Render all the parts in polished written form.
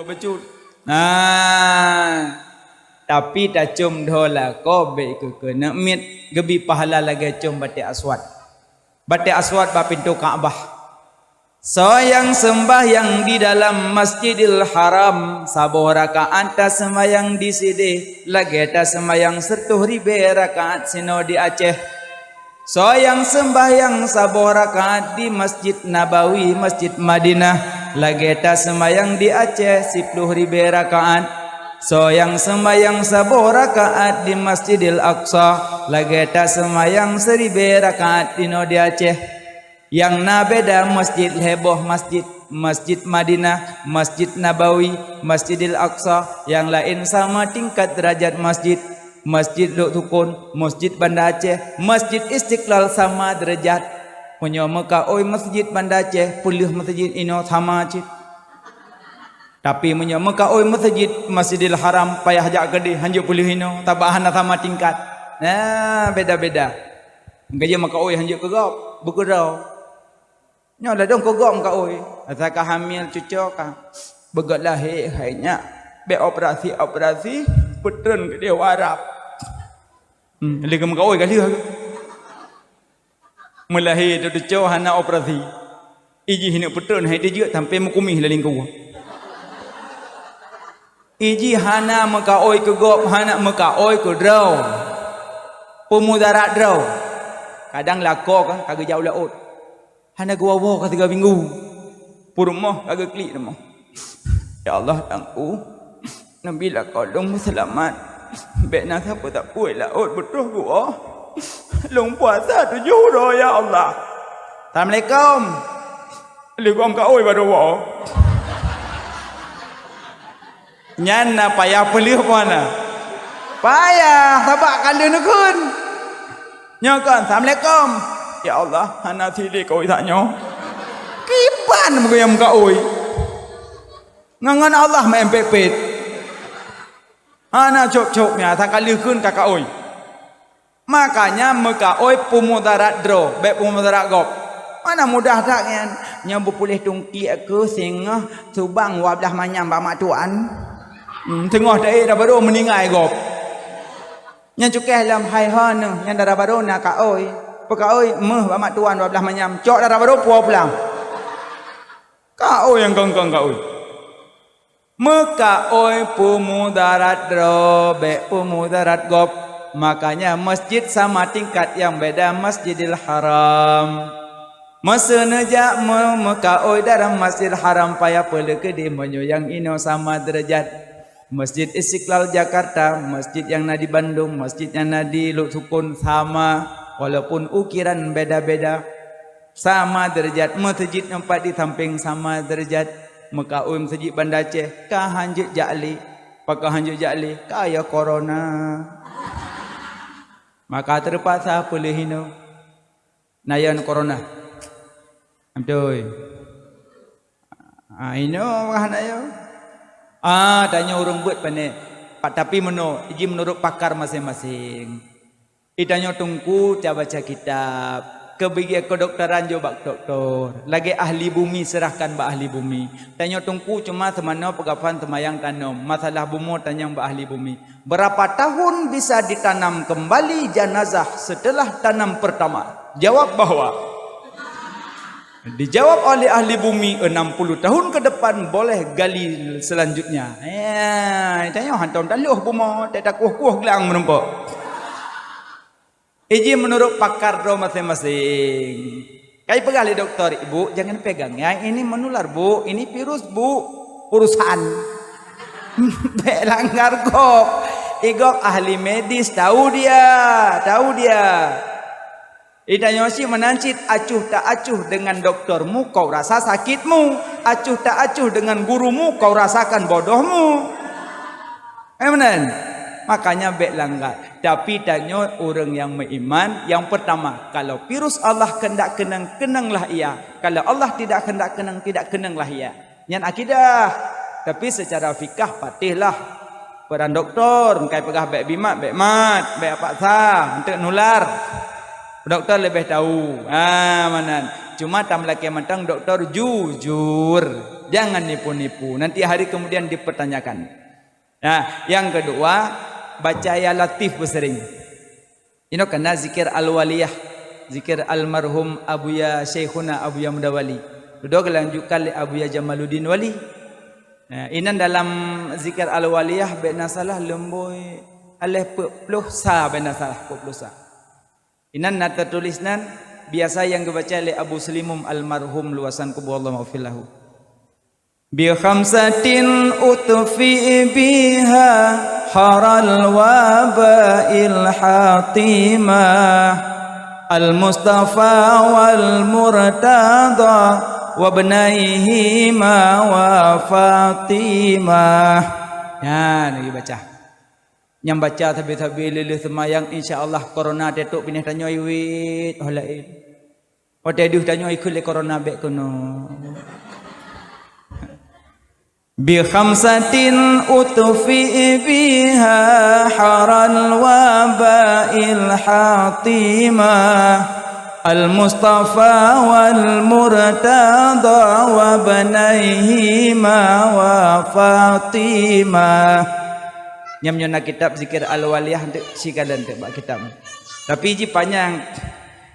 ke becut. Nah, tapi tak cum dola ko be ke nak mit gebi pahala lagi cum batik aswad. Batik aswad ba pintu Kaabah. Sayang sembahyang di dalam Masjidil Haram, sabuh rakaat ta sembahyang di sini, lagi ta sembahyang 1,000 rakaat sino di Aceh. Sayang sembahyang sabuh rakaat di Masjid Nabawi, Masjid Madinah, lagi ta sembahyang di Aceh 10,000 rakaat. Sayang sembahyang sabuh rakaat di Masjidil Aqsa, lagi ta sembahyang 1,000 rakaat dino di Aceh. Yang na beda masjid heboh masjid, Masjid Madinah, Masjid Nabawi, Masjidil Aqsa, yang lain sama tingkat derajat masjid. Masjid Luk Tukun, Masjid Banda Aceh, Masjid Istiqlal sama derajat. Punya Mekah oi Masjid Banda Aceh, pulih masjid ino sama cik. Tapi punya Mekah oi Masjidil Haram payah jak gede hanjuk pulih ino, tabahan sama tingkat. Nah, beda-beda. Gaji Mekah oi hanjuk kegop, bukurau. Nyolah dong kogom ka oi. Asakah hamil cucu kah? Begat lahir hanya be operasi putren ke dia warap. Legam ka oi kali. Melahir tu cucu hana operasi. Iji hina putren hai dia juga sampai mukumi laling ku. Iji hana maka oi kegop hana maka oi ke draw. Pemudarat draw. Kadang lako kan kagak jauh laut. Hana gua ke 3 minggu. Purmoh kagak klik nama. Ya Allah tangku. Nabilah kolong selamat. Bek nak siapa tak puai laut betul gua. Long puasa 7 dah ya Allah. Assalamualaikum. Waalaikumsalam ka oi baru wa. Nyan na payah pelih mana? Payah sabak kali nukun. Nyokan Assalamualaikum. Ya Allah, hana sili kau tanya. Kipan mengayam kau oi. Ngangan Allah main pepet. Hana cok-coknya tak kali kun kakak oi. Makanya meka oi pemudarat dro, baik pemudarat gop. Mana mudah tak kan? Nya boleh tungki aku singa subang wablah manyam ba mak tuan. Tengah dai dah baru meninggal gop. Nya cukeh lam hai han nya dah baru nak kak oi. Peka oi meh ba mak tuan wablah manyam. Cok dah baru puau pulang. Kak oi yang kang kak oi. Meka oi pemudarat dro, baik pemudarat gop. Makanya masjid sama tingkat yang beda Masjidil Haram. Masa nejak Mekah oi dalam Masjidil Haram payah pele ke di menyo yang ino sama derajat. Masjid Istiqlal Jakarta, masjid yang na di Bandung, masjid yang na di Luk Sukun sama, walaupun ukiran beda-beda sama derajat. Masjid empat di samping sama derajat. Mekah oi masjid Banda Aceh ka hanjuk jali, pakah hanjuk jali kaya corona. Maka terpaksa pulih ino nayan corona. Amdoy. Ino makan ayo. Tanya urung buat pane. Tapi menurut pakar masing-masing. Itanya tungku dia baca kitab. Kebigi kedokteran jo bak doktor. Lagi ahli bumi serahkan ba ahli bumi. Tanya tungku cuma semana pegafan temayang tanam. Masalah bumi tanya ba ahli bumi. Berapa tahun bisa ditanam kembali jenazah setelah tanam pertama? Jawab bahwa dijawab oleh ahli bumi 60 tahun ke depan boleh gali selanjutnya. Tanya hantam taluh bumi tak kuah-kuah gelang menempok. Iji menurut pakar do masing-masing. Kai pegali dokter, ibu jangan pegang ya. Ini menular bu, ini virus bu, urusan. Belanggar kok. Igok ahli medis tahu dia. Idanya si menancit acuh tak acuh dengan doktermu kau rasa sakitmu, acuh tak acuh dengan gurumu kau rasakan bodohmu. Benar. Makanya bek langgar. Tapi tanya orang yang beriman. Yang pertama, kalau virus Allah kendak kenang, kenanglah ia. Kalau Allah tidak kendak kenang, tidak kenanglah ia. Yang akidah. Tapi secara fikah patihlah peran doktor. Mungkin pegah bek bimat, bek mat, bek apa sah untuk nular. Doktor lebih tahu. Mana? Cuma tam laki matang doktor jujur. Jangan nipu-nipu. Nanti hari kemudian dipertanyakan. Nah, yang kedua, baca ya latif bersering. Ini kena zikir al-waliyah. Zikir almarhum Abuya Syekhuna Abuya Mudawali. Duduk lanjutkan Abuya Jamaluddin Wali. Nah, ini dalam zikir al-waliyah bena salah lemboi alih pepluh sa bena salah pepluh sa. Ini nata tulisnan biasa yang dibaca oleh Abu Slimum almarhum luasan kubur Allah maghfirlahu. Bi khamsatin utfi biha haral wabail hatimah al-Mustafa wal Murtada wa ibnaihima wa Fatimah. Ya, lagi baca. Yang baca tabi-tabi lilih semayang insya-Allah corona tetuk pindah tanya iwit holain. Ote duh tanya ikut le corona bek kono. Bi khamsatin utfi biha haral wabail hatimah al-Mustafa wal Murtada wa ibnaihima wa Fatimah. Nyam-nyona kitab zikir al-waliyah untuk sikalan untuk bak kitab. Tapi ji panjang.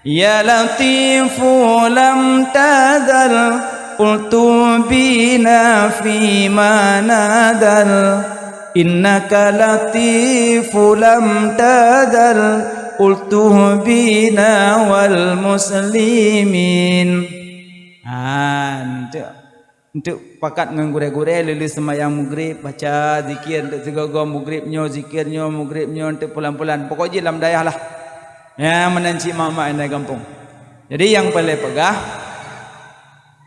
Ya latifu lam tadal qultu bina fi manadal innaka latifu lam tadal qultu bina wal muslimin. Untuk pakat ngure-gure lulus semayang maghrib baca zikir untuk segogo maghribnya zikirnya maghribnya untuk pulang-pulang pokoknya dalam dayah lah ya menanci mak-mak yang kampung. Jadi yang paling pegah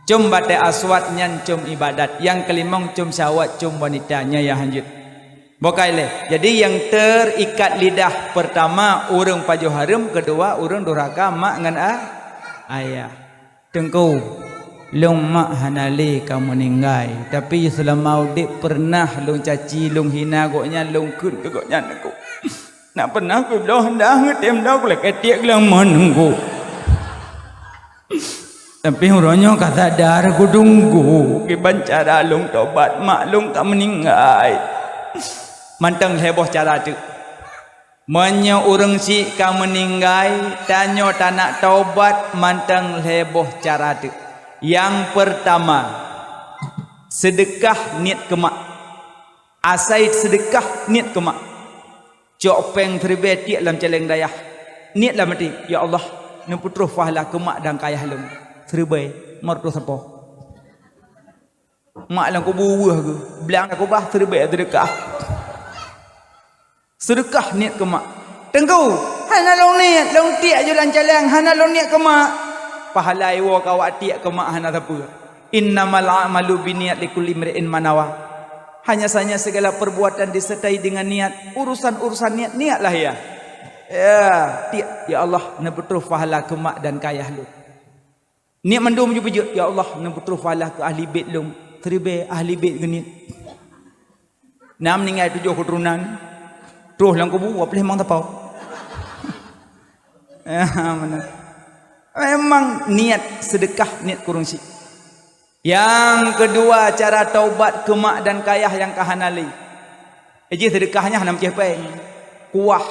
cum batik aswad nyan cum ibadat, yang kelima cum syawat cum wanitanya yang hanjut bokaile. Jadi yang terikat lidah pertama urang pajo harum, kedua urang durhaka mak ngan ayah. Tengku long mak hanali kamu ninggai, tapi selama udik pernah long caci long hina goknya long kun ke goknya aku. Nak pernah ku dah hendak ngetem dah ku lek ketiak lang menunggu. Tapi orangnya kata dar ku tunggu ke bancara long tobat mak long tak meninggai. Mantang heboh cara tu. Menyo urang si ka meninggai tanyo tanak taubat mantang heboh cara tu. Yang pertama, sedekah niat kemak. Asai sedekah niat kemak. Copeng teribet tiak dalam celeng dayah. Niat lah mati. Ya Allah, nemputruh fahlah kemak dan kayah lem. Teribet, martuh sampo. Mak lang ko bubuh ke. Belang aku bah teribet sedekah. Sedekah niat kemak. Tengku, hana long niat, long tiak je dalam celeng. Hana long niat kemak. Pahala iwo kawak tiak ke mak hana apa. Innamal a'malu biniat likulli imri'in manawa. Hanya saja segala perbuatan disertai dengan niat. Urusan-urusan niatlah ya. Ya, tiak ya Allah nebetul pahala ke mak dan kayah lu. Niat mandum ju bejut ya Allah nebetul pahala ke ahli bait lu. Teribe ahli bait genit. Nam ningai 7 keturunan. Terus lang kubu apa memang tapau. Ya, mana. Memang niat sedekah niat kurungsi. Yang kedua cara taubat ke mak dan kayah yang kahanali. Eji sedekahnya hanam cepeng. Kuah.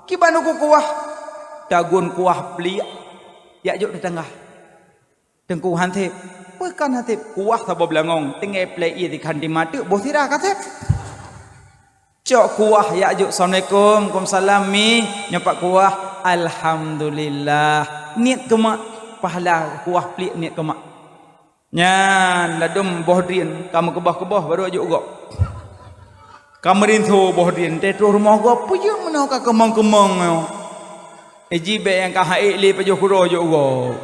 Kibanu ku kuah. Dagun kuah pelik. Ya juk di tengah. Tengku hantip. Bukan hantip. Kuah sabo belangong. Tinggal play di kanti mati. Boh tidak kata. Cok kuah ya juk. Assalamualaikum. Waalaikumsalam mi. Nyapak kuah. Alhamdulillah. Niat kemak pahala kuah pelik niat kemak. Nyan ladum bohdrin kamu kebah-kebah baru ajuk gok. Kamu rintu bohdrin tetru rumah gok pujuk mana ka kemang-kemang. Eji be yang ka haik li pajuk kuro ajuk gok.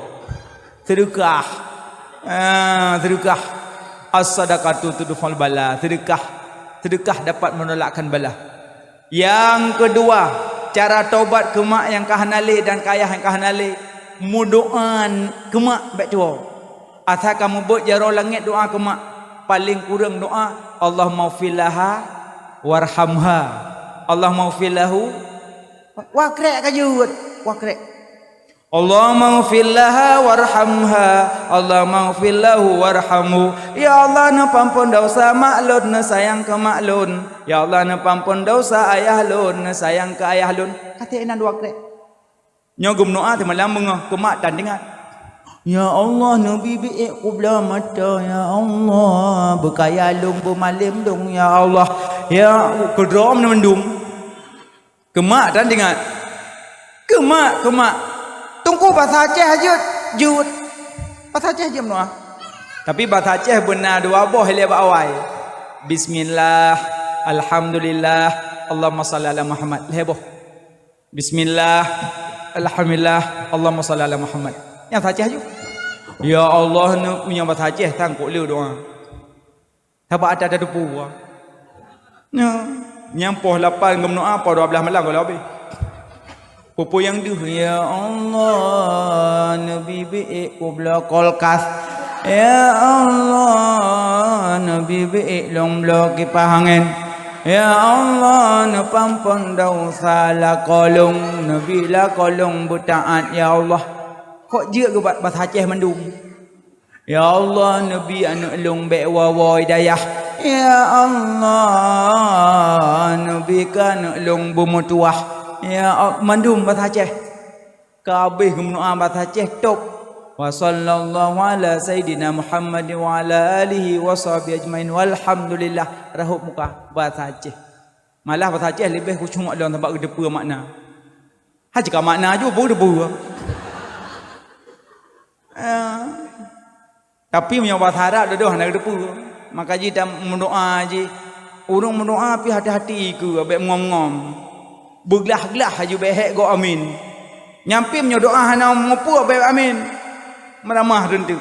Sedekah. Sedekah. As-sadaqatu tudfal bala. Sedekah dapat menolakkan bala. Yang kedua, cara taubat ke mak yang kahanale dan kayah yang kahanale, mudoan ke mak baik tua. Asal kamu buat jaro langit doa ke mak, paling kurang doa Allah maghfirlaha warhamha. Allah maghfirlahu wa krek kajut, wa krek. Allahumma ighfir laha warhamha, Allahumma ighfir lahu warhamhu. Ya Allah, na pampun dosa maklun, na sayang ke maklun. Ya Allah, na pampun dosa ayah lun, na sayang ke ayah lun. Kata enak dua krek. Nyogum doa tu malam mengah kemak dan dengar. Ya Allah, nabi bi'ik qubla mata, ya Allah, berkaya lung bermalim dong, ya Allah. Ya kedrom na mendung. Kemak dan dengar. Kemak. Tunggu bahasa Aceh aja jut. Bahasa Aceh aja menua. Tapi bahasa Aceh benar dua boh le awai. Bismillah, alhamdulillah, Allahumma salli ala Muhammad. Leboh. Bismillah, alhamdulillah, Allahumma salli ala Muhammad. Yang bahasa Aceh aja. Ya Allah, nu punya bahasa Aceh tangkuk leu doa. Sebab ada depu. Nyampoh 8 gemnoa apa 12 malam kalau habis. Pupu yang duh, ya Allah, Nabi bi'ik qubla kolkas. Ya Allah, Nabi bi'ik long blok kipas angin. Ya Allah, na pampun dosa la kolong, Nabi la kolong butaat, ya Allah. Kok je ke bahasa Aceh mendung? Ya Allah, Nabi anu elung bek wawa hidayah. Ya Allah, Nabi kan elung bumutuah. Ya mandum bahasa Aceh. Kabeh gemnoa bahasa Aceh top. Wa sallallahu ala sayidina Muhammad wa ala alihi wa sahbihi ajmain walhamdulillah. Rahup muka bahasa Aceh. Malah bahasa Aceh lebih cuma dalam tempat depa makna. Ha jika makna je pun depa. Tapi punya bahasa Arab dah nak depa. Maka ji dah mendoa ji. Urang mendoa pi hati-hati ke abek ngom-ngom. Bergelah-gelah aja behek go amin. Nyampi menyo doa hana ngopo be amin. Meramah rentu.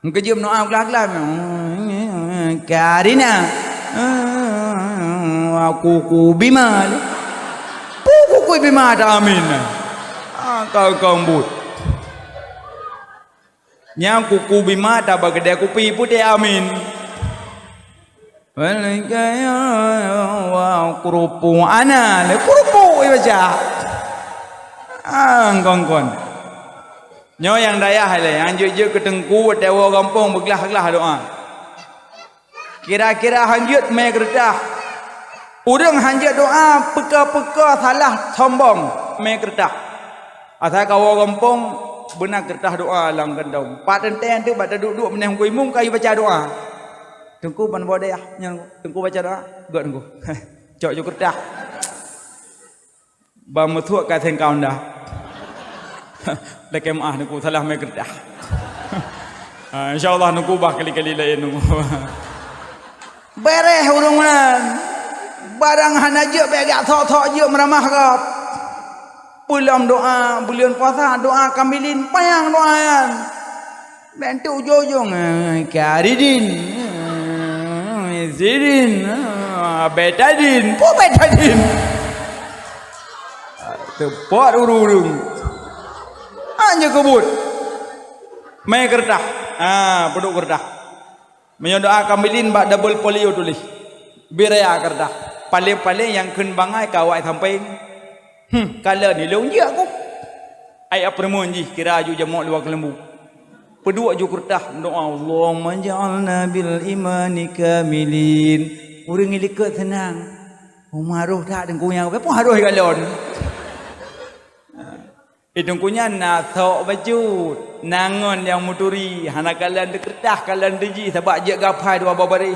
Ngkeje doa gelah-gelah. Karina. Aku bima. Ku bima ada amin. Kau kambut. Nyang kuku bima ta bagede kupi putih amin. Walikaya wa kurupu ana le kurupu baca. Ngkon. Nyo yang daya le anjut ke tengku dewa kampung bergelah-gelah doa. Kira-kira hanjut me gerdah. Urang hanjut doa peka-peka salah sombong me gerdah. Asal kawa kampung benar gerdah doa lang gendong. Pak tenten tu bada duduk meneh kuimung kayu baca doa. Tengku ban bodeh yang tengku baca doa god tengku. Cok jo gerdah. Ba muthuk ka theng kaun dah. Leke maah tengku salah me gerdah. Insyaallah tengku bah kali-kali lain tengku. Bereh urang menan. Barang hana je be agak thok-thok je meramah kap. Pulang doa, bulan puasa doa kamilin payang doaan. Bentuk jojong karidin. Zidin, betadin, betadin. Tepat urung-urung. Hanya kebut. Mai kertas. Peduk kertas. Menyodoa kamilin bak double polio tulis. Biraya kertas. Paling-paling yang ken bangai kawai sampai. Kala ni leung je aku. Ai apa ji kira aju jamak luar kelembu. Pedua ju kertas doa Allahumma ja'alna bil imani kamilin. Urang ilikut senang. Umaruh tak dengkunya apa haruh galon. Dengkunya nathok baju nangon yang muturi hana kalan de kertas kalan deji sebab je gapai dua babari.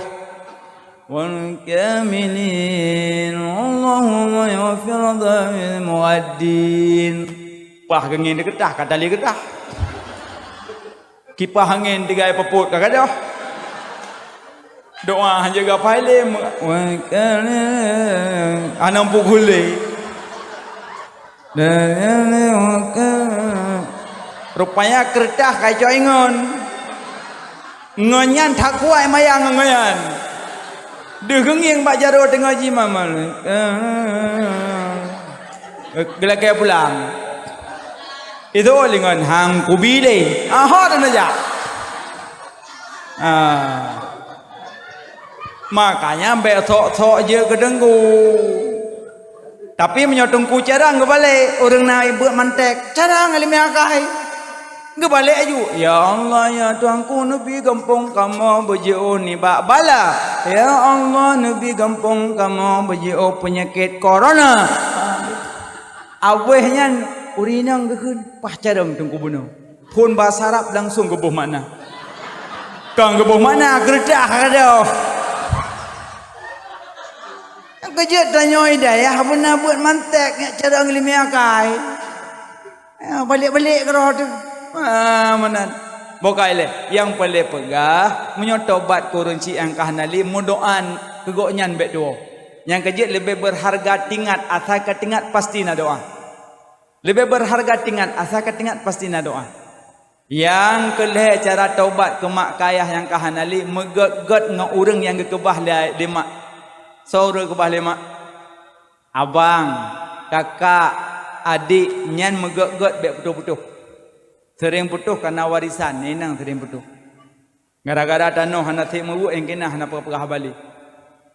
Wal kamilin Allahumma yaghfir dzamil muaddin. Pah gengin de kertas kata li kertas. Kipas angin tiga peput kakak dah. Doa hanya gapai le anam pukule. Rupanya kertas kacau ingon. Ngonyan tak kuat mayang ngonyan. Degenging bak jaro tengah ji mamal. Gelakai pulang. Itu dengan hang kubile. Hot aja. Makanya besok je kedengku. Tapi menyotongku carang ke balik. Orang naik buat mantek. Carang alim akai. Ke balik aju. Ya Allah ya Tuhanku Nabi gampang kamu berjauh ni bak bala. Ya Allah Nabi gampang kamu berjauh penyakit corona. Awehnya urinang kehun. Pah carang tengku bunuh. Pun bahasa Arab langsung ke buh mana. Kang ke buh mana gerdah kadau. Kejut tanya hidayah pernah buat mantek nak cara ngelimi akai. Balik-balik ke roh tu. Mana? Bokai le. Yang paling pegah menyotobat kurunci angkah nali mudoan kegoknyan bet dua. Yang kejut lebih berharga tingkat asal ketingkat pasti na doa. Lebih berharga tingkat asal ketingkat pasti na doa. Yang kelih cara taubat ke mak kayah yang kah nali meget-get ngau urang yang kekebah lima. Saudara ke bahli mak. Abang, kakak, adik nyan megek-get bek putuh-putuh. Sering putuh karena warisan, nenang sering putuh. Gara-gara tanah hana thik mewu engkena hana pegah balik.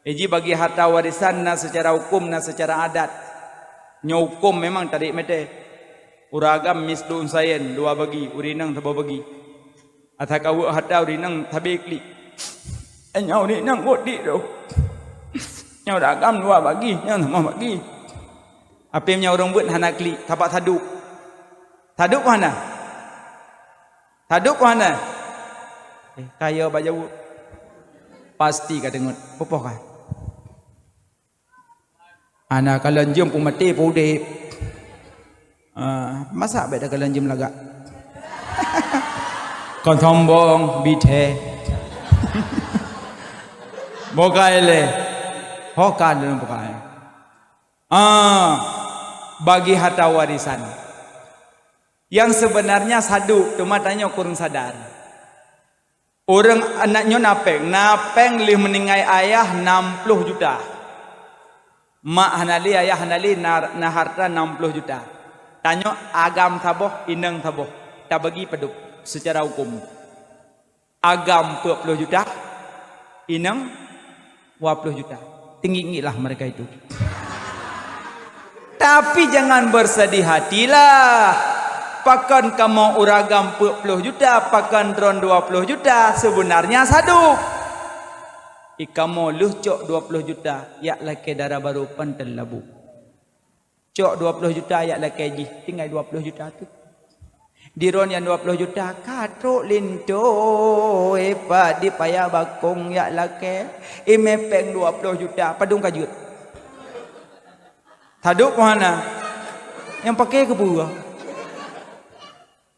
Eji bagi harta warisan na secara hukum na secara adat. Nya hukum memang tarik mete. Uragam mislu unsayen dua bagi, urinang tabo bagi. Ataka wu harta urinang tabikli. Enya urinang godi do. Nya uragam dua bagi, nya sama bagi. Apimnya orang buat hana kli, tapak taduk. Taduk mana? Taduk mana? Kaya baju pasti ka dengut. Popoh ka? Anak kalanjum pun mati pun udip. Masa beda kalanjum lagak. Kon sombong bite. Bokai le. Hokan dalam bokai. Bagi harta warisan. Yang sebenarnya saduk, cuma tanya kurang sadar. Orang anaknya napeng lih meninggai ayah 60 juta. Mak hanali ayah hanali na harta 60 juta. Tanya agam taboh, inang taboh. Tak bagi peduk secara hukum. Agam 40 juta, inang 20 juta. Tinggi-tinggilah mereka itu. Tapi jangan bersedih hatilah. Pakan kamu uragam 40 juta, pakan drone 20 juta, sebenarnya saduk. Ikamu luh cok 20 juta, yak laki darah baru pantel labu. Cok 20 juta, yak laki ji, tinggal 20 juta tu. Drone yang 20 juta, katruk linto, epa di payah bakung, yak laki. Imepeng 20 juta, padung kajut. Saduk mana? Yang pakai ke buah.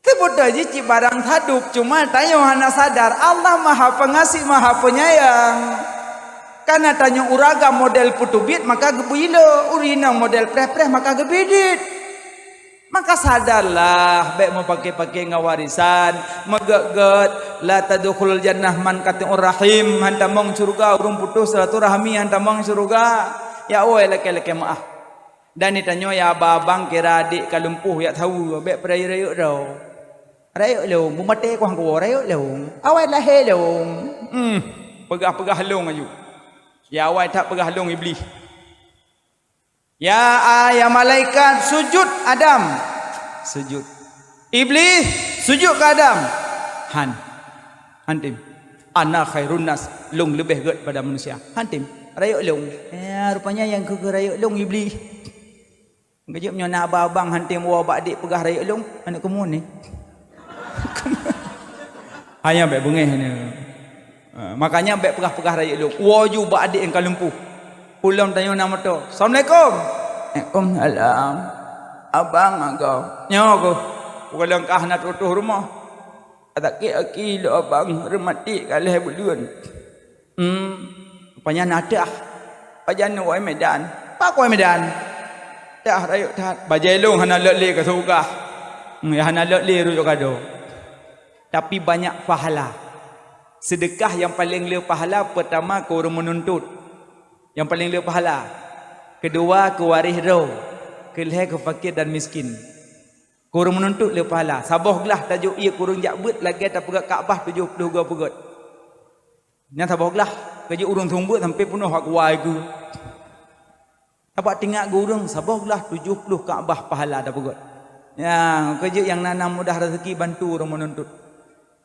Sebut aja cik barang saduk. Cuma tanya hana sadar. Allah maha pengasih maha penyayang. Karena tanya uraga model putubit maka gebilo. Urinang model preh-preh maka gebidit. Maka sadarlah. Baik mau pakai-pakai ngawarisan. Megek-get. La tadukhul jannah man kati'ur rahim. Hantamong surga. Urung putus silaturahmi. Hantamong surga. Ya oi laki-laki maaf. Dan ditanya ya babang kira adik kalumpuh. Ya tahu. Baik perayuk-rayuk dah. Rayuk long, bumate ko hangko rayuk long. Awai lahir long. Pegah-pegah long aju. Ya awai tak pegah long iblis. Ya malaikat sujud Adam. Sujud. Iblis sujud ke Adam. Hantim. Ana khairun nas, long lebih gede pada manusia. Hantim. Rayuk long. Ya rupanya yang ke rayuk long iblis. Gejep nyona abang hantim wa badik pegah rayuk long. Anak kemun ni. Hanya baik bengih ni. Makanya baik pegah-pegah raya lu. Waju ba adik yang kalumpuh. Pulang tanya nama tu. Assalamualaikum. Waalaikumsalam. Abang engkau. Nyawa aku. Pulang kah nak tutuh rumah. Tak ki lo abang remati kalih bulan. Rupanya nadah. Pajan wai Medan. Pak wai Medan. Dah rayuk tat. Bajelong hana lele ke surga. Ya hana lele rujuk kado. Tapi banyak pahala. Sedekah yang paling leh pahala pertama ke orang menuntut. Yang paling leh pahala. Kedua ke waris roh. Kelih ke fakir dan miskin. Ke orang menuntut leh pahala. Sabahlah tajuk ia kurang jakbet lagi tak pegat Kaabah 70 pegat. Yang sabahlah kerja urung tumbuk sampai penuh hak wai ku. Apa tinggal gurung sabahlah 70 Kaabah pahala dah pegot. Ya, kerja yang nanam mudah rezeki bantu orang menuntut.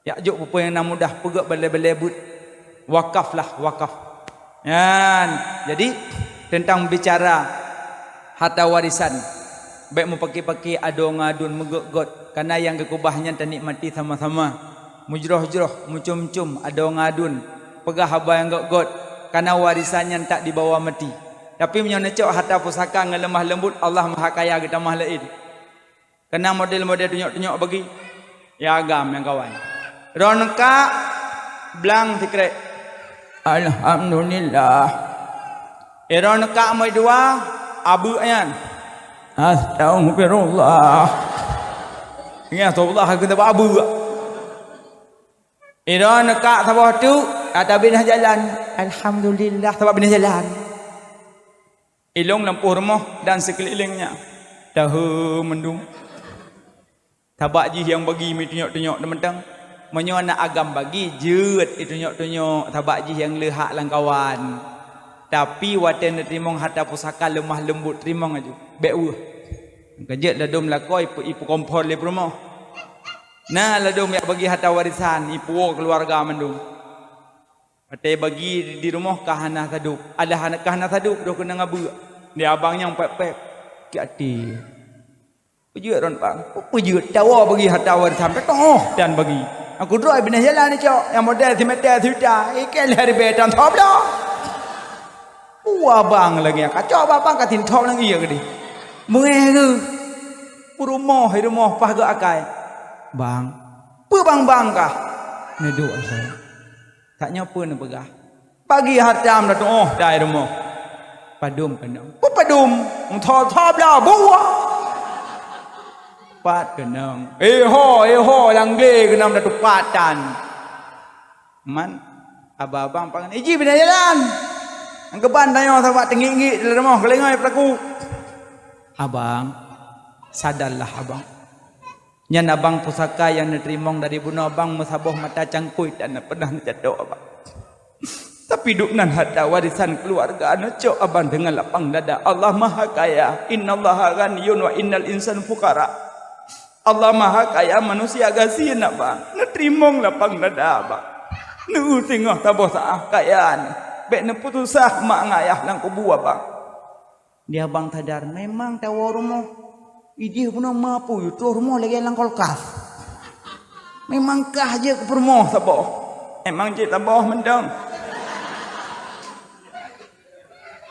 Ya juk apa yang nanam mudah pegot balai-balai but. Wakaf lah, wakaf. Ya, jadi tentang bicara harta warisan. Baik mau pakai-pakai adong adun megot-got karena yang kekubahnya tak nikmati sama-sama. Mujroh-jroh, mucum-cum, adong adun. Pegah haba yang got-got karena warisannya tak dibawa mati. Tapi menyonecok harta pusaka dengan lemah lembut Allah Maha Kaya kita mah lain. Kena model-model tunjuk-tunjuk bagi ya agam yang kawan. Ronka blang tikrek. Alhamdulillah. Ronka mai dua abu ayan. Astagfirullah. Ya Allah aku tak abu. Ronka sabah tu kata binah jalan. Alhamdulillah sebab binah jalan. Ilong lampu rumah dan sekelilingnya. Tahu mendung. Tabak ji yang bagi mi tunjuk-tunjuk dementang. Menyo nak agam bagi jeut itu tunjuk-tunjuk tabak ji yang lehak lang kawan. Tapi waten terima harta pusaka lemah lembut terima aju. Beu. Kejut ladum lakoi ipu kompor le rumah. Nah ladum yang bagi harta warisan ipu keluarga mendung. Ate bagi di rumah kahana taduk. Ada anak kahana taduk dah kena ngabu. Dia abang yang pep-pep. Ki ati. Pejut ron bang. Pejut tawa bagi harta warisan toh dan bagi. Aku droi binah jalan ni cok. Yang model meter sudah. Ikel hari betan top dah. Abang lagi kacau abang katin top lagi ya gede. Mengeh ke. Rumah pah ke akai. Bang. Pe bang kah? Neduk saya. Tak nyapa nak pegah. Pagi hartam dah tu dah rumah. Padum kena. Apa padum? Thop lah buah. Pat kena. Ho langle kena dah tu patan. Man abang pangan. Iji bina jalan. Ang keban tanya sama tinggi dalam rumah kelengai pelaku. Abang sadarlah abang. Nyan abang pusaka yang neterimong dari bunuh abang mesabah mata cangkui dan pernah jatuh abang. Tapi duknan harta warisan keluarga cok abang dengan lapang dada. Allah Maha Kaya. Innallaha ghaniyun wa innal insan fuqara. Allah Maha Kaya manusia gasin abang. Neterimong lapang dada abang. Nu tengah tabah saah kayaan. Bek ne putusah mak ngayah lang kubu abang. Dia abang sadar memang tawa rumah. Idih pun mampu itu rumah lagi lang kolkas. Memangkah je ke rumah sabah. Emang je tabah mendang.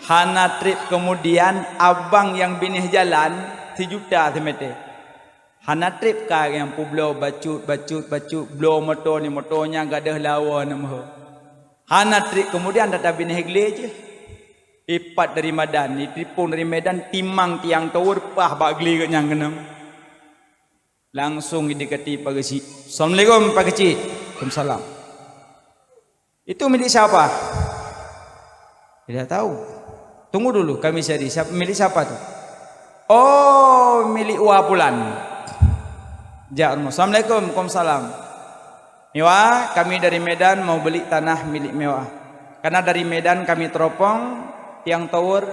Hana trip kemudian abang yang binih jalan 1 juta semete. Hana trip kah yang publo bacut blow motor ni motornya gadah lawa nama. Hana trip kemudian datang binih gle je. Ipat dari Medan, dipun dari Medan timang tiang tower pah bagli ke nyang kenang. Langsung didekati Pak Kecik. Assalamualaikum Pak Kecik. Waalaikumsalam. Itu milik siapa? Tidak tahu. Tunggu dulu kami cari siapa milik siapa tu? Oh, milik Wapulan. Ja'armu. Assalamualaikum. Waalaikumsalam. Mewah, kami dari Medan mau beli tanah milik Mewah. Karena dari Medan kami teropong tiang tower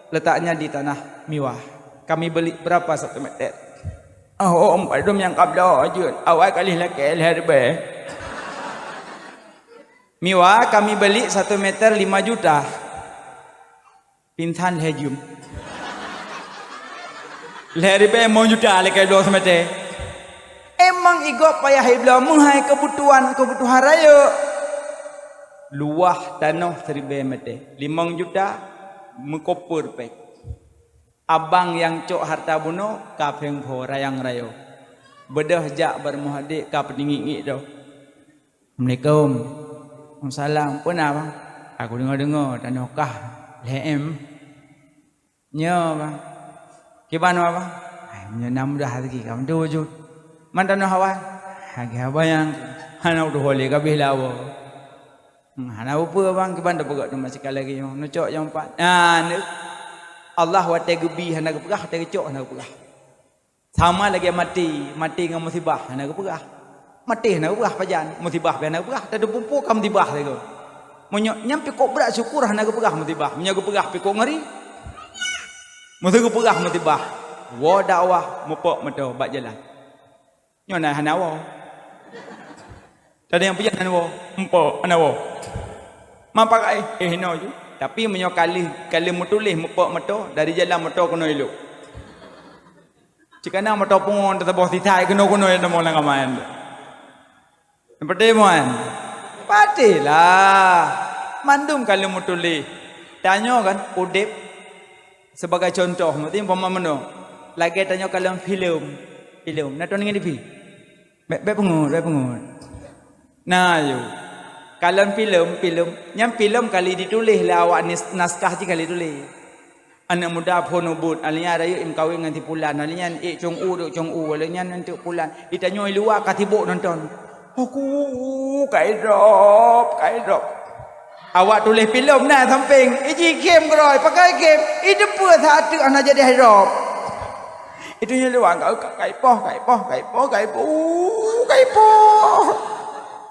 letaknya di tanah Mewah. Kami beli berapa 1 meter? Oh, padum yang kabla aja. Awal kali lah KL herbe. Mewah kami beli 1 meter 5 juta. Pintan lejum. Herbe mau juta le kalau 2 meter. Emang igop payah ibla menghai kebutuhan raya. Luah tanah 1000 meter 5 juta mengkopur pek. Abang yang cok harta bunuh kapeng ho rayang rayo. Bedah jak bermuhadik ka pedingi dah. Assalamualaikum. Waalaikumsalam. Pun abang. Aku dengar tanah kah leem. Nya bang. Gimana bang? Ai menyenam dah lagi kamu tu wujud. Man tanah hawa. Hagi apa yang hana udah boleh kabeh lawa. Hana apa bang gimana pegak tu masih lagi yang cok yang 4. Allah wate gebi hana kepegah te cok hana kepegah. Sama lagi mati dengan musibah hana kepegah. Mati hana kepegah pajan, musibah hana kepegah, tak ada pupuk kam tibah lego. Nyampe kok berat syukur hana kepegah musibah, menyago pegah pe kok ngeri. Mesti ku perah mutibah. Wa dakwah mupok meto bak jalan. Nyo na hanawa. Tadi yang punya hanawa, empok hanawa. Mampakai no ju. Tapi menyo kali mutulih mupok meto dari jalan meto kono elok. Jika nak meto pungon tetap titai kono ya namo lang kamayan. Seperti mohon. Patilah. Mandum kali mutulih. Tanya kan udip sebagai contoh mesti umpama meno. Lagi tanya kalau film. Nak tengok ni TV. Baik pengut. Nah, yo. Kalau film, yang film kali ditulis lah awak naskah je kali tulis. Anak muda pun ubud, alanya ada im kawin dengan tipulan, alanya cong u, alanya nanti pulan. Ditanya luar katibuk nonton. Aku kai drop. Awak tulis film nah samping, iji game keroi, pakai game. Itu pun satu anak jadi drop. Itu yang luar kai poh.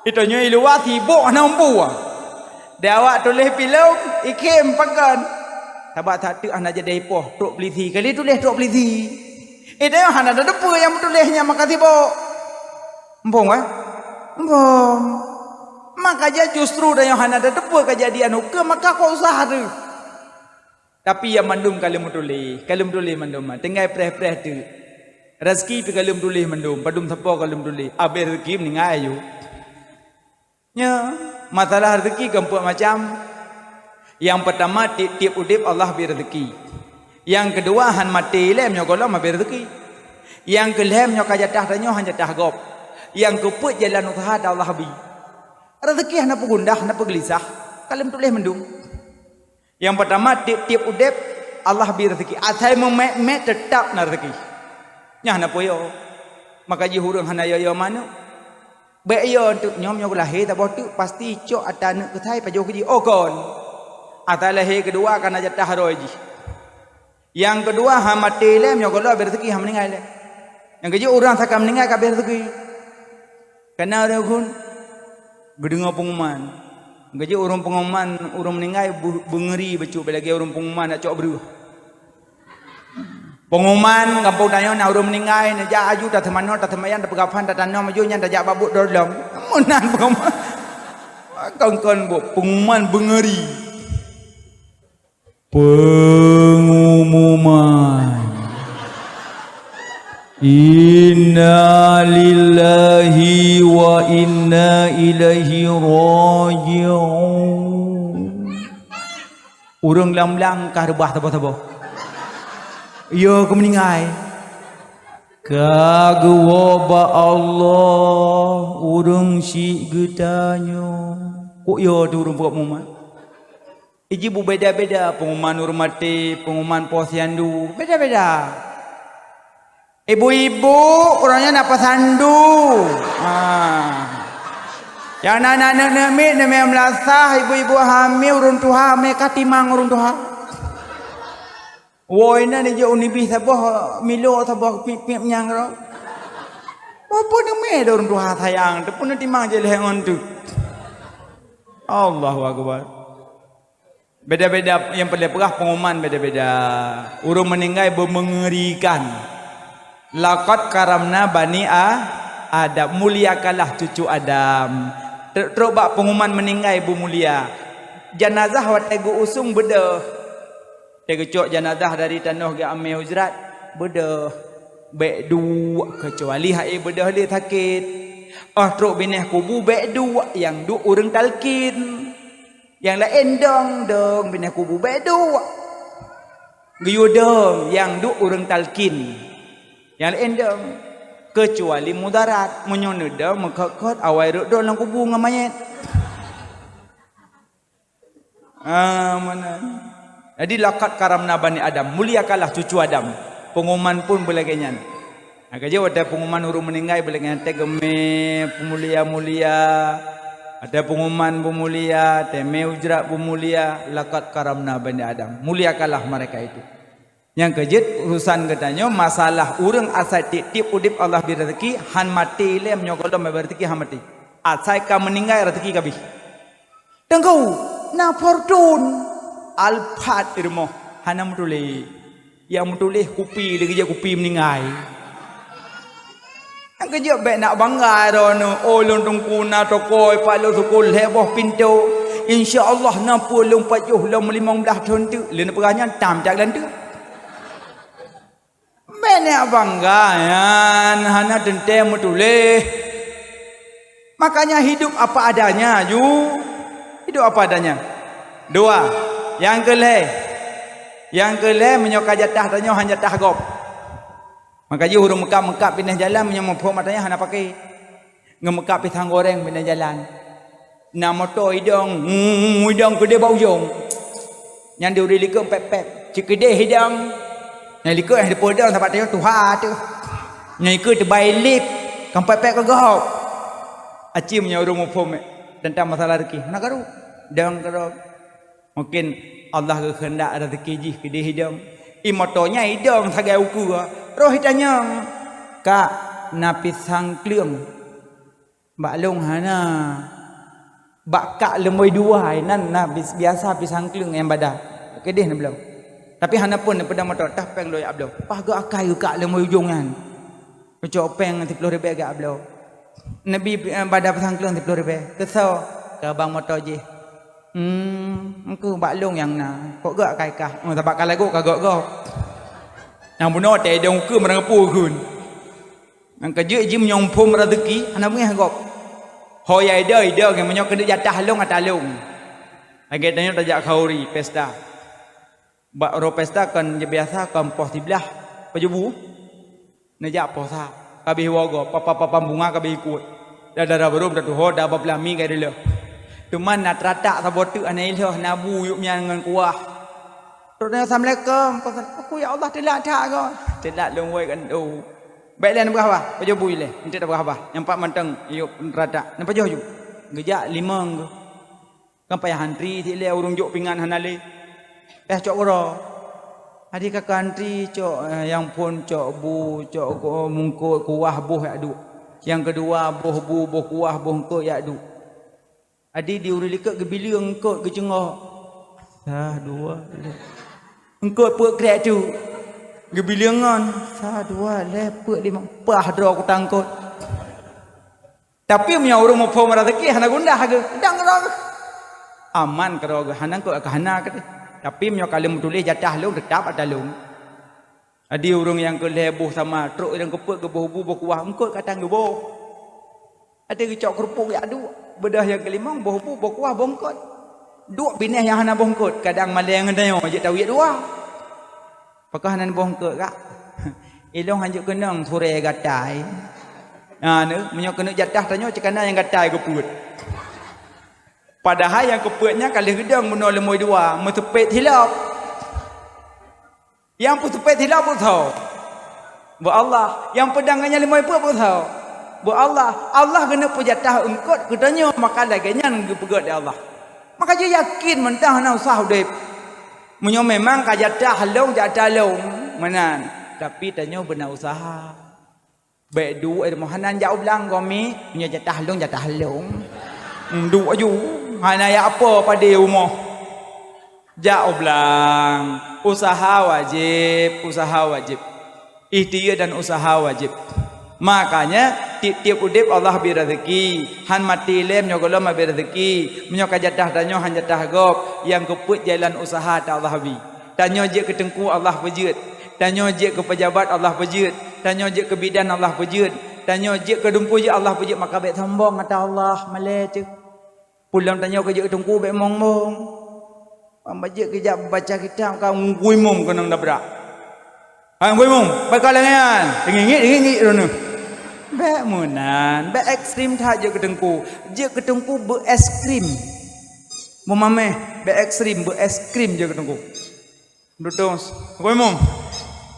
Itu yang luar sibuk anak umpu. Dia awak tulis film, ikim pakan. Tabak satu anak jadi poh, truk peliti. Kali tulis truk peliti. Itu yang anak ada apa yang tulisnya maka sibuk. Empung kan? Empung. Makanya justru dah yang anak ada apa kejadian hukum maka kau usaha tu. Tapi yang mandum kalau tulis mandum tinggal preh tu. Rezeki pi kalau tulis mandum, padum siapa kalau tulis. Abe rezeki meninggal ayu. Ya, masalah rezeki keempat macam. Yang pertama tiap udip Allah beri rezeki. Yang kedua han mati lem nyogolah beri rezeki. Yang kelem nyok jatah tanya han jatah gop. Yang keempat jalan usaha Allah beri. Rezeki hana pegundah, hana pegelisah. Kalau tulis mandum. Yang pertama tiap udip Allah beri rezeki. Asal memek tetap na rezeki. Nya hana poyo. Maka ji hurung hana yo mana? Baik yo untuk nyom lahir tak botu pasti cok atana ketai pajo ji okon. Atal lahir kedua kana jatah roji. Yang kedua ha mati lem yo kalau ber rezeki ha meninggal. Yang kedua orang sakam meninggal ka ber rezeki. Kana ada kun gedengar pengumuman. Gaji orang pengumuman orang meninggal bengeri becuk lagi orang pengumuman nak cok beru. Pengumuman kampung tanya nak orang meninggal nak jak aju tak temano tak temayan tak pegafan tak tanam maju nya tak jak babuk dolom. Munan pengumuman. Kongkon bu pengumuman bengeri. Pengumuman. Inna lillahi wa inna ilaihi raji'un. Urang lam-lam kah rebah tabo-tabo. Yo ke meninggal. Kagwa ba Allah urang si getanyo. Kok yo tu urang buat pengumuman. Iji bu beda-beda pengumuman urang mati, pengumuman posyandu, beda-beda. Ibu-ibu orangnya nak pasandu. Yang anak-anak nemik melasah, ibu-ibu hamil urun tuha mereka timang urun tuha. Woi na ni jo unibi sabah milo sabah pip-pip nyang ro. Apa nemik urun tuha sayang, tu pun timang je lehengon tu. Allahu akbar. Beda-beda yang perah pengumuman beda-beda. Urun meninggal mengerikan. Laqad karamna bani Adam, muliakanlah cucu Adam. Teruk bak pengumuman meninggal ibu mulia. Jenazah wat ego usung beda. Tega cok jenazah dari tanah ke ame hujrat beda. Bek dua kecuali hai beda li sakit. Teruk bineh kubu bek dua yang du urang talkin. Yang lain dong bineh kubu bek dua. Guyudong yang du urang talkin. Yang endam kecuali mudarat menyoneda mengkekot awai ruk dalam kubur dengan mayat. Mana? Jadi laqad karamna bani Adam, muliakanlah cucu Adam. Pengumuman pun belagainya. Kaji ada pengumuman urung meninggal belagainya tegeme pemulia-mulia. Ada pengumuman pemulia, teme ujrat pemulia, laqad karamna bani Adam. Muliakanlah mereka itu. Yang kejut urusan katanya masalah urang asal tip udip Allah beri rezeki han mati le menyogol me rezeki han mati asal ka meninggal rezeki kabih dan kau na fortune alfat irmo hanam tuli Yang menulis kupi dia kerja kupi meninggal. Yang kerja baik nak bangga rono. Oh lontong kuna tokoi palo sukul heboh pintu. Insya-Allah 64 juh lom 15 tahun tu. Lain peranya tam cak lan tu. Banyak bangga ya, hana tentem menulis. Makanya hidup apa adanya, hidup apa adanya. Dua, yang kelih menyoka jatah tanya hanya jatah gop. Maka je hurung mekap pindah jalan menyamuk matanya hana pakai. Ngemekap pisang goreng pindah jalan. Na motor hidung gede bau jong. Yang dia udah likut pep. Cik gede hidung. Yang likut yang depan dia tempat dia Tuhan tu. Yang ikut terbaik lip. Kan pep ke gop. Acim nya urung mufum tentang masalah rezeki. Nak garu. Dang garu. Mungkin Allah kehendak rezeki jih gede hidung. Motornya hidung sagai uku. Roh hitanya. Kak napis sangklung. Mbak long hana. Bakak lemoi dua nan biasa pisang kelung yang badan. Kedih nak belum. Tapi hana pun pada motor tah peng loy ablo. Pah go akai kak lemoi ujungan. Pecok peng 10,000 agak ablo. Nabi badan pisang kelung 10,000. Kesau ke abang motor je. Engkau baklong yang na. Kok go akai kah? Oh tak bakal lagu kagak go. Yang buno te dong ke merangapu kun. Ang kerja je menyompom rezeki hana mengah gop. Hoya ida yang menyok kena jatah long atalung. Lagi tanya tajak khauri pesta. Bak ro pesta kan je biasa kan poh tiblah pajubu. Najak posa. Kabeh wogo papa bunga kabeh ikut. Dah baru dah tuh dah bablami kai dulu. Tuman nak tratak sabotu anai ilo nabu yuk nyan ngan kuah. Terus assalamualaikum. Aku ya Allah telak tak ko. Telak long wei kan tu. Baiklah nak berapa? Pajuh boleh. Nanti dah berapa? Yang pak manteng yuk rata. Nampak jauh yuk. Gejak 5 ke. Kan payah hantri ti le urung juk pingan hanale. Cok ro. Adi ka country cok yang pun cok bu cok mungkut kuah buh yak du. Yang kedua buh kuah buh engkut yak du. Adi diuri likat gebili engkut ke cengok. Dua. Engkut puk krek tu. Gebilangan 1 2 lepek 5 pah dro aku tangkut. Tapi punya urung mau pom rezeki hana gundah ke. Dang ro. Aman karo hanan ko hana ke. Tapi punya kalau tulis jatah lu tetap ada lu. Adi urung yang ke lebuh sama truk yang kepek ke boh kuah engkut katang gebo. Ada kecok kerupuk ya adu. Bedah yang kelima boh kuah bongkot. Dua bineh yang hana bongkot kadang maleng ngandayo je tahu ya dua. Pakah nan bongkot kak. Ilong hanjuk kenang sore gatai. Nu menyok kena jatah tanyo cekana yang gatai keput. Padahal yang keputnya kali gedang menol lemoi dua, mesepet hilap. Yang pusepet hilap pun tahu. Bu Allah, yang pedangannya lemoi pun tahu. Bu Allah, Allah kena pejatah engkot katanya maka laganya nang pegat dia Allah. Maka dia yakin mentah na usah udip. Menyo memang kajatah halong jatah long manan tapi tanyo benar usaha baik du mohanan jauh belang gomi menyo jatah halong du aju hana ya apa pada rumah jauh belang usaha wajib ikhtiar dan usaha wajib. Makanya tiap-tiap udip Allah beri rezeki. Han mati lem nyogolom beri rezeki. Menyoka jatah tanyo han jatah gop. Yang keput jalan usaha tak Allah beri. Tanyo je ke tengku Allah pejut. Tanyo je ke pejabat Allah pejut. Tanyo je ke bidan Allah pejut. Tanyo je ke dumpu je Allah pejut. Maka baik sombong kata Allah malai. Pulang tanyo ke je ke tengku baik mong-mong. Baca kejap baca kitab kau nguimum kena dabrak. Nguimum bakal lengan. Dingit rono. Baik munan, baik ekstrim tak je ketengku. Je ketengku beres krim. Memameh, baik ekstrim beres krim je ketengku. Dutus, nguimum.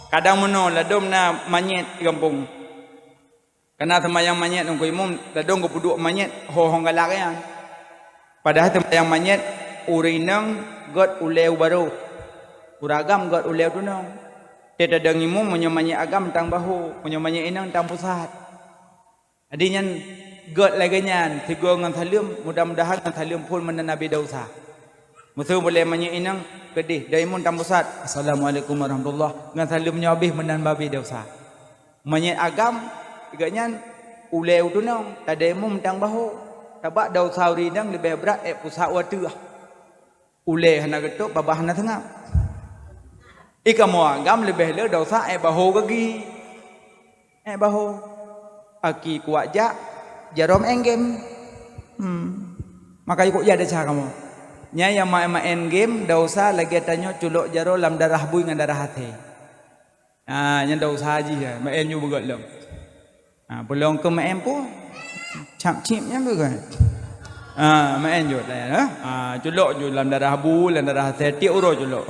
Kadang meno ladom na manyet di kampung. Karena temayang manyet nguimum ladom go puduk manyet hohong galaknya. Padahal temayang manyet urinang got uleu baru. Uragam got uleu tu nang. Tidak ada ngimum menyamanya agam tang bahu, menyamanya inang tang pusat. Adinya got lagi nyan, tiga ngan thalum, mudah-mudahan ngan thalum pun menenabi dosa. Musuh boleh menyenang kedih. Daimun tambusat. Assalamualaikum warahmatullahi. Ngan salam nyabih menan babi dosa. Menyet agam iganya uleu tu nong. Tadaimu mentang bahu. Tabak daun sauri nang lebih berat pusat watu. Ule hana getuk babah hana tengah. Ika mo agam lebih le dosa bahu gagi. Bahu. Aki kuat jak jarom enggem. Maka ikut ada cara kamu. Nya yang main game dosa lagi tanya culuk jaro lam darah bui dengan darah hati. Nya dosa aja ya. Main nyu begot lom. Belum ke main pun cap cipnya begot. Main jut lah. Culuk ju lam darah bui, lam darah hati tiuk uro culuk.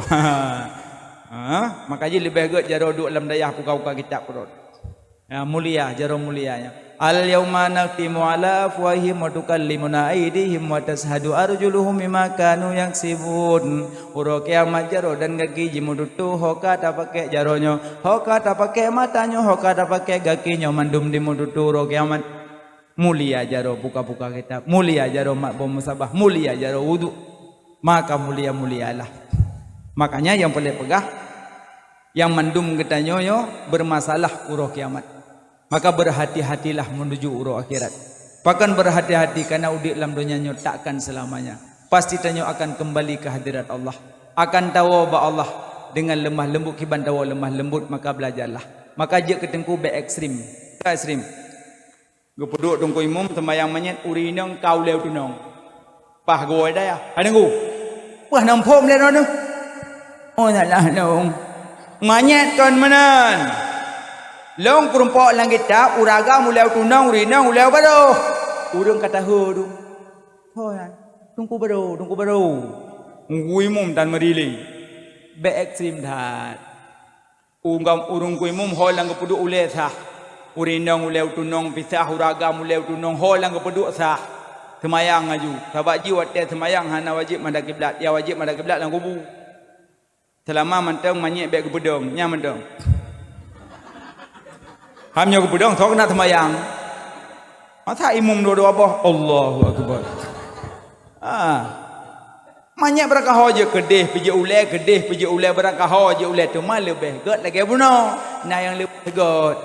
Maka je lebih begot jaro duk lam dayah puka-puka kitab perut. Mulia jaro mulianya. Al yauma naqtimu ala afwahihim wa tukallimuna aydihim wa tashhadu arjuluhum bima kanu yaksibun. Uro kiamat jaro dan gagi jimudutu hoka ta pakai jaronyo, hoka ta pakai matanyo, hoka ta pakai gakinyo mandum di mudutu uro kiamat. Mulia jaro buka-buka kitab, mulia jaro makbum musabah, mulia jaro wudu. Maka mulialah. Makanya yang boleh pegah yang mandum getanyo bermasalah uro kiamat. Maka berhati-hatilah menuju uro akhirat. Bahkan berhati-hati karena udik dalam dunia takkan selamanya. Pasti tanyo akan kembali ke hadirat Allah. Akan tahu bahwa Allah dengan lemah lembut kiban tahu lemah lembut maka belajarlah. Maka je ketengku be ekstrim. Ekstrim. Gepuduk tungku imum sembayang menyet urinong kau leu tunong. Pah goy dah ya. Hadengu. Pah nampom le no. Oh salah nong. Manyet kon menan. Long kerumpok langit tak uraga mulai tunang urinang mulai baru urang kata huru hoyan tungku baru nguimum dan merili be ekstrim dah unggam urung kuimum holang kepudu ule sah urinang mulai tunang pisah uraga mulai tunang holang kepudu sah semayang aju sabak jiwat dia semayang hana wajib manda kiblat ya wajib manda kiblat lang kubu selama manteng manyek be kepedong nya manteng hamnya ke pedang sok nak sembahyang. Masa imum dua-dua apa? Allahu akbar. Banyak berakah hoje kedih piji ulai berakah hoje ulai tu mal lebih got lagi buno. Nah yang lebih got.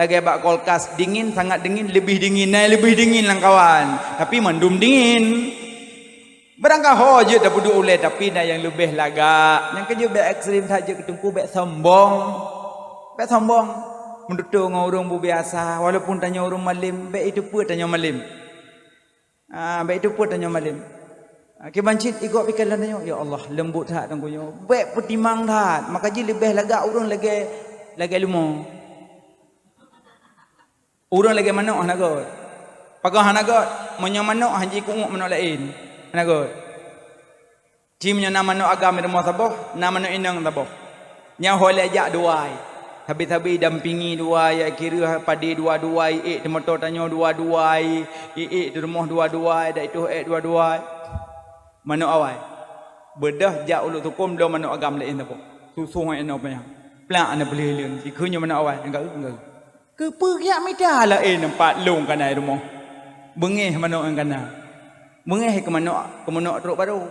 Lagi bak kulkas dingin sangat dingin lebih dingin lebih dingin lang kawan. Tapi mandum dingin. Berangkah hoje dah budu ulai tapi nah yang lebih laga. Yang kerja be ekstrim saja ketungku be sombong. Mendutuk dengan orang biasa walaupun tanya orang malim baik itu pun tanya malim kebancit ikut pikiran tanya ya Allah lembut tak tangguhnya baik petimang tak maka je lebih lagak orang lagi lumo orang lagi manok hanagot pakai hanagot menyo manok haji kunguk manok lain hanagot cimnya nama manok agama rumah taboh nama manok inang taboh nya hole ajak duai habis-habis dampingi dua ya kira padi dua-dua di motor tanya dua-dua di rumah dua-dua dak itu dua-dua mana awal bedah jak uluk tukum do mana agam lain apa susuh yang apa yang plak ana beli leun dikunya mana awal enggak ke pergiak meda lah nampak long kana rumah bengih mana angkana bengih ke mana teruk baru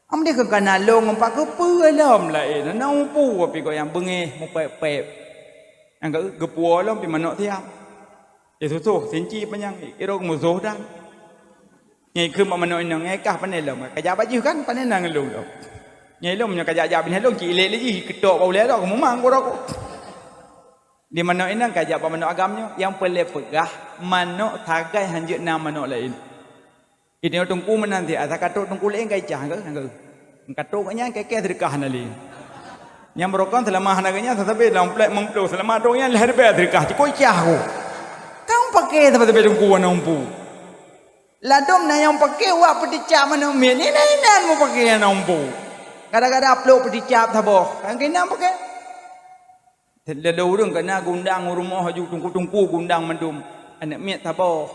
am dia ke kana long empat ke pelam lain nampu api ko yang bengih mu pep angka gepuo lam pi manok tiap ya susuh senci panjang iro musuh dan nyai ke manok inang ngekah panel lam kajak baju kan panel nang long dak nyai long nya kajak bin long ci lek lagi ketok bau le dak memang ko dak di manok inang kajak manok agamnya yang pelai pegah manok tagai hanjut nama manok lain ini tungku menanti asa katok tungku lain kai cah ke katok nya keke sedekah nali yang merokon selama hanaganya tetapi dalam plek mengplo selama dongnya leher be sedekah koi cah ko kau pakai tetapi tungku nampu ladom na yang pakai wa pedicap mana men ini nan mo pakai nampu kadang-kadang upload pedicap tabo kan kena pakai Lelau orang kena gundang rumah haju tungku gundang mendum anak miat tabo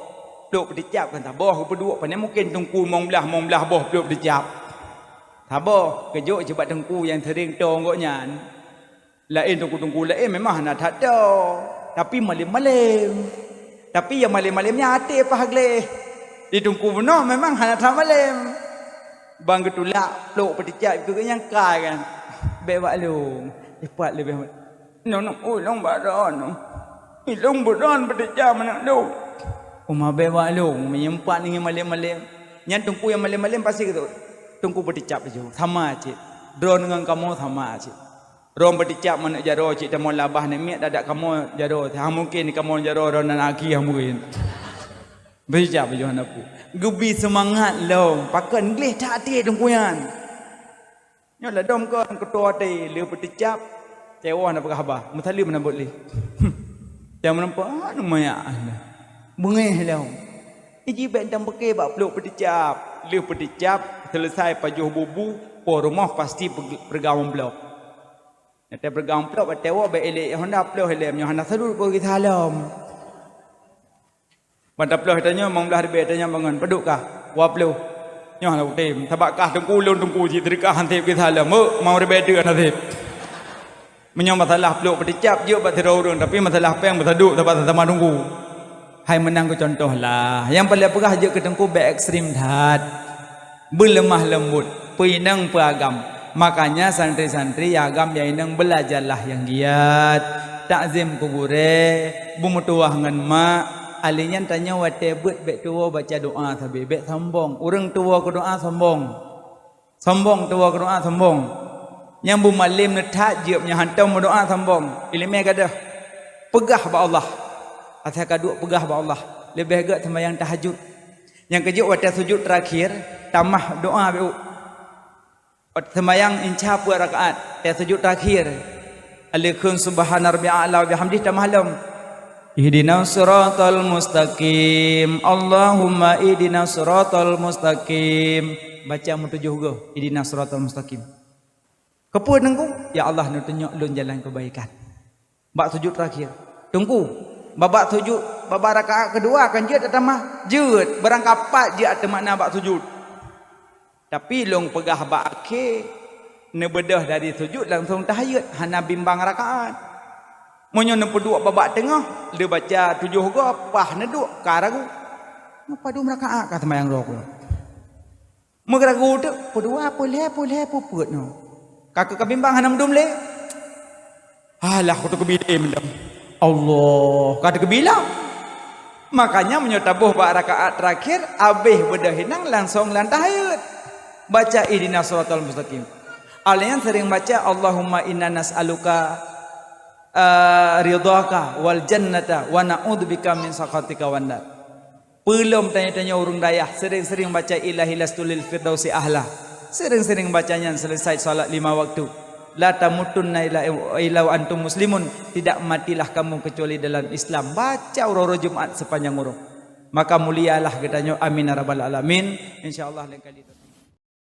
peluk pedicap kan tabo berdua pandai mungkin tungku mong belah boh peluk pedicap tabo kejuk cepat tungku yang sering tong koknya lain tungku lain memang nak tak ada tapi malim-malim tapi yang malim-malimnya hati apa hagle di tungku benar memang hana tak malim bang ketulak peluk peticap ke yang kan bebak lu cepat lebih nong long badan long badan peticap mana lu umah bebak lu menyempat dengan malam-malam yang tungku yang malam-malam pasti gitu tungku peticap je sama cik drone dengan kamu sama cik rom peticap mana jaro cik temu labah ni miat dadak kamu jaro ha mungkin kamu jaro ron lagi mungkin berjap je hana pu gebi semangat lo pakan gleh tak ati tungkuyan nya la dom kan ketua te le peticap cewa na pakah mutali mana boleh jangan nampak anu maya bengeh lo iji ben dam pakai bak peluk peticap le peticap selesai pajuh bubu po rumah pasti bergaum blok nanti bergaum blok tewa be elek honda peluk helem nya hana sadul ko kita halam pada peluh tanya mang belah rebe tanya bangun peduk kah wa peluh nyoh la utem tabak kah tungku lon tungku ji terikah hantip kita la mau rebe deun hantip menyong masalah peluh peticap je bat terorong tapi masalah peng bertaduk tabat sama tungku hai menang ke contoh lah yang paling perah je ke tungku be ekstrim dah berlemah lembut pinang peragam makanya santri-santri agam yang inang belajarlah yang giat takzim kubure bumutuah ngan mak alinya tanya wate bet bek tua baca doa tapi bek sombong orang tua ke doa sombong tua ke doa sombong yang bu malim netak je nya hantam doa sombong ilmu kata pegah ba Allah asal kaduk pegah ba Allah lebih agak sembahyang tahajud yang kejut wate sujud terakhir tamah doa bu sembahyang insya Allah rakaat sujud terakhir alaikum subhana rabbil a'la wa bihamdihi tamahlam ihdinas siratal mustaqim Allahumma ihdinas siratal mustaqim baca mutujuh go ihdinas siratal mustaqim kepun nengku ya Allah nu tunjuk lun jalan kebaikan bak sujud terakhir tunggu babak sujud babak rakaat kedua kan je tamah jeut barang kapat je ada makna bak sujud tapi long pegah bak akhir ne bedah dari sujud langsung tahiyat hana bimbang rakaat monyo ne peduk babak tengah dia baca 7 go pah ne duk karagu ngapa du rakaat ka sembahyang rok megragu tu pedua boleh puput no kakak kebimbang hana mendum le alah aku tu kebide mendam Allah kata kebilang makanya menyotabuh bak rakaat terakhir habis bedah hinang langsung lantahayat baca ihdinas siratal mustaqim alian sering baca Allahumma inna nas'aluka ridhaka wal jannata wa na'udzubika min sakhatika wan nar. Belum tanya-tanya urung dayah sering-sering baca ilahi lastulil firdausi ahla. Sering-sering bacanya selesai salat 5 waktu. La tamutunna illa wa antum muslimun, tidak matilah kamu kecuali dalam Islam. Baca urut Jumat sepanjang urut. Maka mulialah katanya amin ya rabbal alamin. Insyaallah lain kali